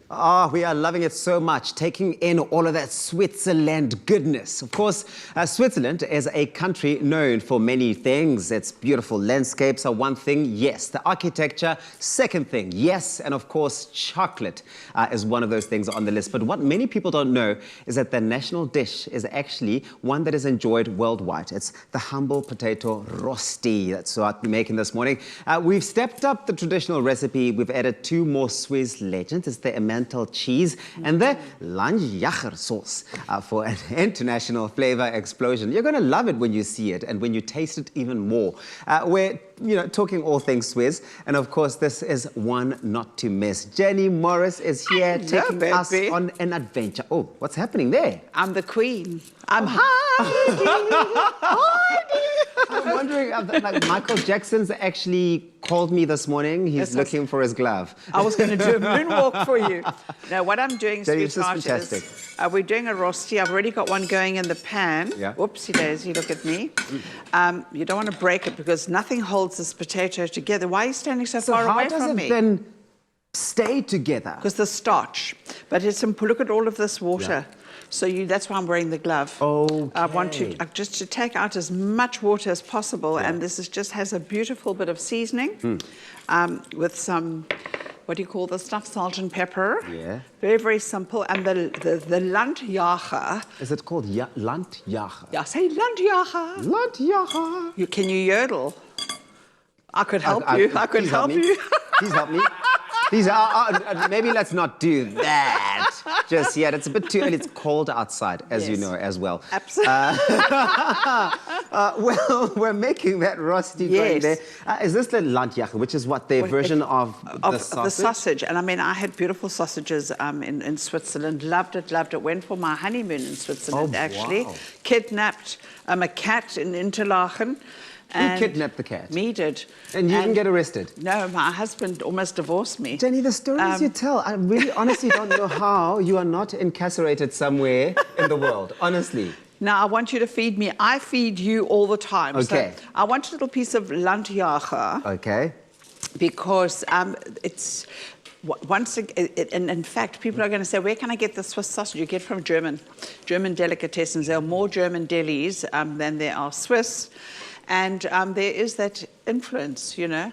Ah, we are loving it so much, taking in all of that Switzerland goodness. Of course, Switzerland is a country known for many things. Its beautiful landscapes are one thing, yes. The architecture, second thing, yes. And of course, chocolate is one of those things on the list. But what many people don't know is that the national dish is actually one that is enjoyed worldwide. It's the humble potato Rosti. That's what we're making this morning. We've stepped up the traditional recipe. We've added two more Swiss legends. It's the Emmental cheese and the Landjaeger sauce for an international flavor explosion. You're going to love it when you see it and when you taste it even more. We're talking all things Swiss, and of course this is one not to miss. Jenny Morris is here taking us on an adventure. Oh, what's happening there? I'm the queen. I'm hiding. I'm wondering, like Michael Jackson's actually called me this morning. He's looking for his glove. I was going to do a moonwalk for you. No, what I'm doing, sweetheart, is we're doing a rosti. I've already got one going in the pan. Yeah. Whoopsie daisy, look at me. You don't want to break it because nothing holds this potato together. Why are you standing so far away from me? How does it then stay together? Because the starch. But it's look at all of this water. Yeah. So that's why I'm wearing the glove. Okay. I want to just to take out as much water as possible, and this just has a beautiful bit of seasoning with some, what do you call the stuff, salt and pepper. Yeah. Very, very simple. And the Landjaeger. Is it called Landjaeger? Yeah, say Landjaeger. Landjaeger. Can you yodel? I could help you. I could help you. Please help me. Maybe let's not do that just yet. It's a bit too early. It's cold outside, as you know, as well. Absolutely. Well, we're making that Rosti going there. Is this the Landjaeger, which is what their version of the sausage? The sausage. And I mean, I had beautiful sausages in Switzerland. Loved it, loved it. Went for my honeymoon in Switzerland, actually. Wow. Kidnapped a cat in Interlaken. Who kidnapped the cat? Me did. And you didn't get arrested? No, my husband almost divorced me. Jenny, the stories you tell, I really honestly don't know how you are not incarcerated somewhere in the world, honestly. Now, I want you to feed me. I feed you all the time. Okay. So I want a little piece of Landjaeger. Okay. Because it's... Once again, and in fact, people are going to say, where can I get the Swiss sausage? You get from German delicatessens. There are more German delis than there are Swiss. And there is that influence, you know.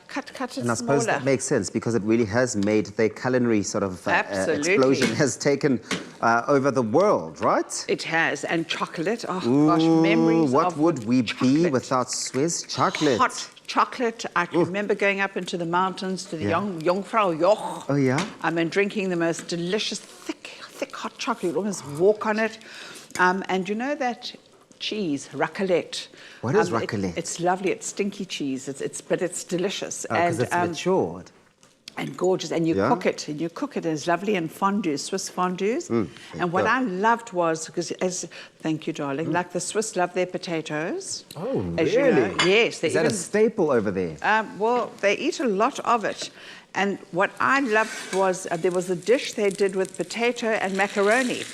Cut it smaller. And I suppose that makes sense because it really has made the culinary sort of explosion has taken over the world, right? It has. And chocolate, oh gosh, memories of what would we be without Swiss chocolate? Hot chocolate. I remember going up into the mountains to the Jungfrau Joch. Oh, yeah? And drinking the most delicious, thick hot chocolate. You almost walk on it. And you know that cheese, raclette. What is raclette? It's lovely. It's stinky cheese. But it's delicious. Because it's matured. And gorgeous. And you cook it. And you cook it as lovely in fondues, Swiss fondues. And what I loved was, because thank you, darling, like the Swiss love their potatoes. Oh, as really? You know. Yes. Is that a staple over there? Well, they eat a lot of it. And what I loved was, there was a dish they did with potato and macaroni.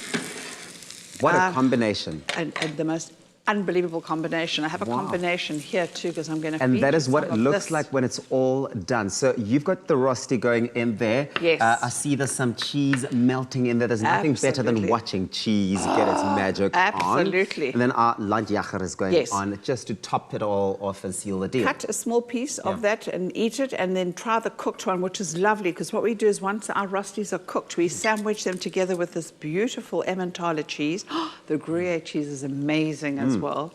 What a combination. And the most unbelievable combination. I have a combination here too because I'm going to feed you. And that is what it looks like when it's all done. So you've got the Rosti going in there. Yes. I see there's some cheese melting in there. There's nothing better than watching cheese get its magic on. Absolutely. And then our Landjaeger is going on just to top it all off and seal the deal. Cut a small piece of that and eat it, and then try the cooked one, which is lovely because what we do is once our Rostis are cooked, we sandwich them together with this beautiful Emmentaler cheese. The Gruyere cheese is amazing as well.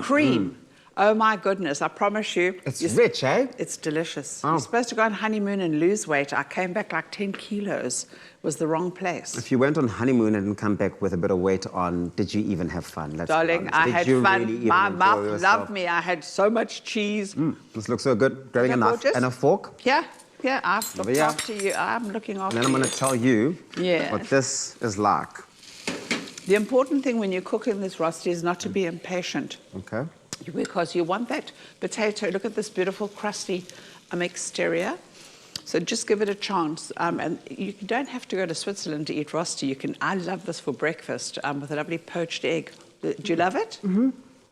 Cream. Oh my goodness, I promise you. It's rich, eh? It's delicious. You're supposed to go on honeymoon and lose weight. I came back like 10 kilos. Was the wrong place. If you went on honeymoon and come back with a bit of weight on, did you even have fun? Darling, I had fun. My mouth loved me. I had so much cheese. This looks so good. Grabbing a knife and a fork. Yeah, I've looked after you. I'm looking after you. And then I'm going to tell you what this is like. The important thing when you're cooking this Rosti is not to be impatient. Okay. Because you want that potato. Look at this beautiful crusty exterior. So just give it a chance. And you don't have to go to Switzerland to eat Rosti. I love this for breakfast with a lovely poached egg. Do you love it?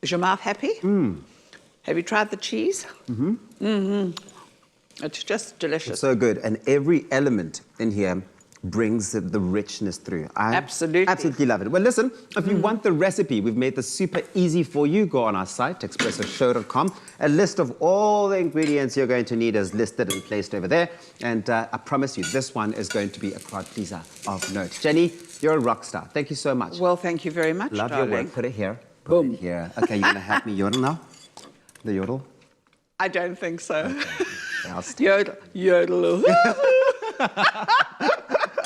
Is your mouth happy? Have you tried the cheese? It's just delicious. It's so good. And every element in here brings the richness through. I Absolutely. absolutely love it. Well, listen, if you want the recipe, we've made this super easy for you. Go on our site, expressoshow.com. A list of all the ingredients you're going to need is listed and placed over there. And I promise you, this one is going to be a crowd pleaser of note. Jenny, you're a rock star. Thank you so much. Well, thank you very much, Love darling. your work. Put it here. Put Boom. it here. Okay, you're going to help me yodel now? The yodel? I don't think so. Okay. I'll stop. Yodel. Yodel.